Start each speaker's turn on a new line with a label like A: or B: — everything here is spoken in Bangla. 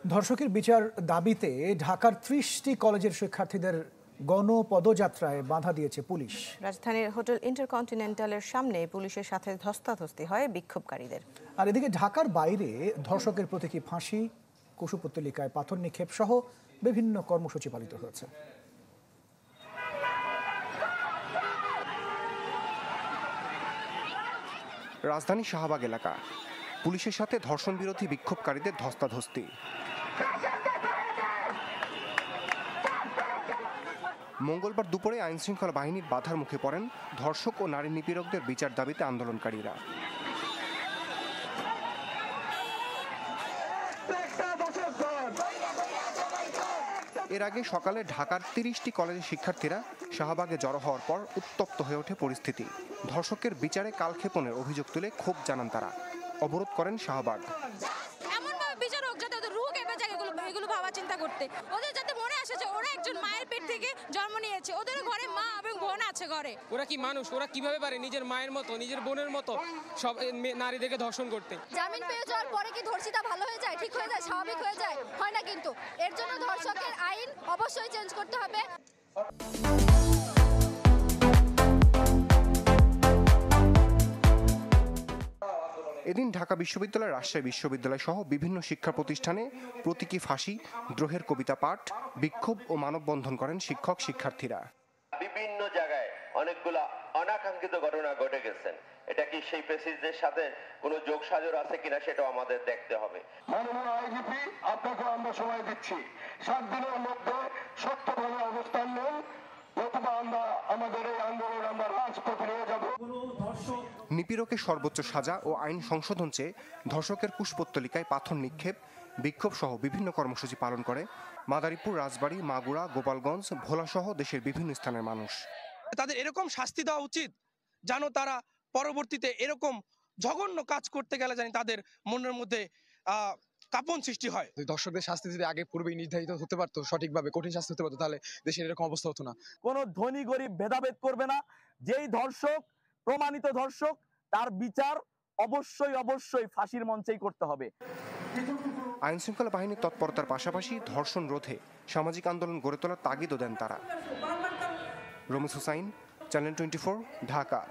A: ধর্ষকের বিচার দাবিতে ঢাকার ৩০টি কলেজের শিক্ষার্থীদের গণপদযাত্রায় বাধা দিয়েছে পুলিশ।
B: রাজধানীর হোটেল ইন্টারকন্টিনেন্টালের সামনে পুলিশের সাথে ধস্তাধস্তি হয় বিক্ষোভকারীদের।
A: আর এদিকে ঢাকার বাইরে ধর্ষকের প্রতীকী ফাঁসি, কুশপুত্তলিকায় পাথর নিক্ষেপ সহ বিভিন্ন কর্মসূচি পালিত হয়েছে।
C: রাজধানী শাহবাগ এলাকা, পুলিশের সাথে ধর্ষণ বিরোধী বিক্ষোভকারীদের ধস্তাধস্তি। মঙ্গলবার দুপুরে আইনশৃঙ্খলা বাহিনীর বাধার মুখে পড়েন ধর্ষক ও নারী নিপীড়কদের বিচার দাবিতে আন্দোলনকারীরা। এর আগে সকালে ঢাকার ৩০টি কলেজের শিক্ষার্থীরা শাহবাগে জড়ো হওয়ার পর উত্তপ্ত হয়ে ওঠে পরিস্থিতি। ধর্ষকের বিচারে কালক্ষেপণের অভিযোগ তুলে ক্ষোভ জানান তারা। অবরোধ করেন শাহবাগ।
D: এমনভাবে বিচার হোক যাতে ওদের রুহ কেঁপে যায় এগুলো ভাবা চিন্তা করতে। ওদের যাতে মনে আসে যে ওরা একজন মায়ের পেট থেকে জন্ম নিয়েছে, ওদের ঘরে মা এবং বোন আছে ঘরে।
E: ওরা কি মানুষ? ওরা কিভাবে পারে নিজের মায়ের মতো, নিজের বোনের মতো সব নারীদেরকে ধর্ষণ করতে?
D: জামিন পেয়ে যাওয়ার পরে কি ধর্ষিতা ভালো হয়ে যায়, ঠিক হয়ে যায়, স্বাভাবিক হয়ে যায়? হয় না কিন্তু। এর জন্য ধর্ষকের আইন অবশ্যই চেঞ্জ করতে হবে।
C: এদিন ঢাকা বিশ্ববিদ্যালয়, রাজশাহী বিশ্ববিদ্যালয় সহ বিভিন্ন শিক্ষা প্রতিষ্ঠানে প্রতীকী ফাঁসি, দ্রোহের কবিতা পাঠ, বিক্ষোভ ও মানববন্ধন করেন শিক্ষক শিক্ষার্থীরা।
F: বিভিন্ন জায়গায় অনেকগুলা অনাকাঙ্ক্ষিত ঘটনা ঘটে গেছেন। এটা কি সেই প্রেসিডেন্টের সাথে কোনো যোগসাজশ আছে কিনা সেটাও আমাদের দেখতে হবে।
G: মাননীয় আইজিপি, আপনাকে আমরা সময় দিচ্ছি, 7 দিনের মধ্যে সত্যভাবে অবস্থান নেন, অথবা আমরা আমাদের এই আন্দোলন আমরা রাজপথে নিয়ে যাব।
C: নিপীড়কের সর্বোচ্চ সাজা ও আইন সংশোধন চেয়ে ধর্ষকের কুশপুত্তলিকায় পাথর নিক্ষেপ, বিক্ষোভ সহ বিভিন্ন কর্মসূচি পালন করে মাদারীপুর, রাজবাড়ী, মাগুরা, গোপালগঞ্জ, ভোলা সহ দেশের বিভিন্ন স্থানের মানুষ।
H: তাদের এরকম শাস্তি দেওয়া উচিত যেন তারা পরবর্তীতে এরকম জঘন্য কাজ করতে গেলে জানি তাদের মনের মধ্যে কাঁপন সৃষ্টি হয়।
I: দর্শকদের শাস্তি যদি আগে পূর্বেই নির্ধারিত হতে পারতো, সঠিকভাবে কঠিন শাস্তি হতে পারতো, তাহলে দেশের এরকম অবস্থা হতো না।
J: কোনো ধনী গরিব ভেদাভেদ করবে না। যেই ধর্ষক, প্রমাণিত ধর্ষক, তার বিচার অবশ্যই ফাঁসির মঞ্চেই করতে হবে।
C: আইনশৃঙ্খলা বাহিনীর তৎপরতার পাশাপাশি ধর্ষণ রোধে সামাজিক আন্দোলন গড়ে তোলার তাগিদও দেন তারা। রমেশ হুসাইন, চ্যানেল 24, ঢাকা।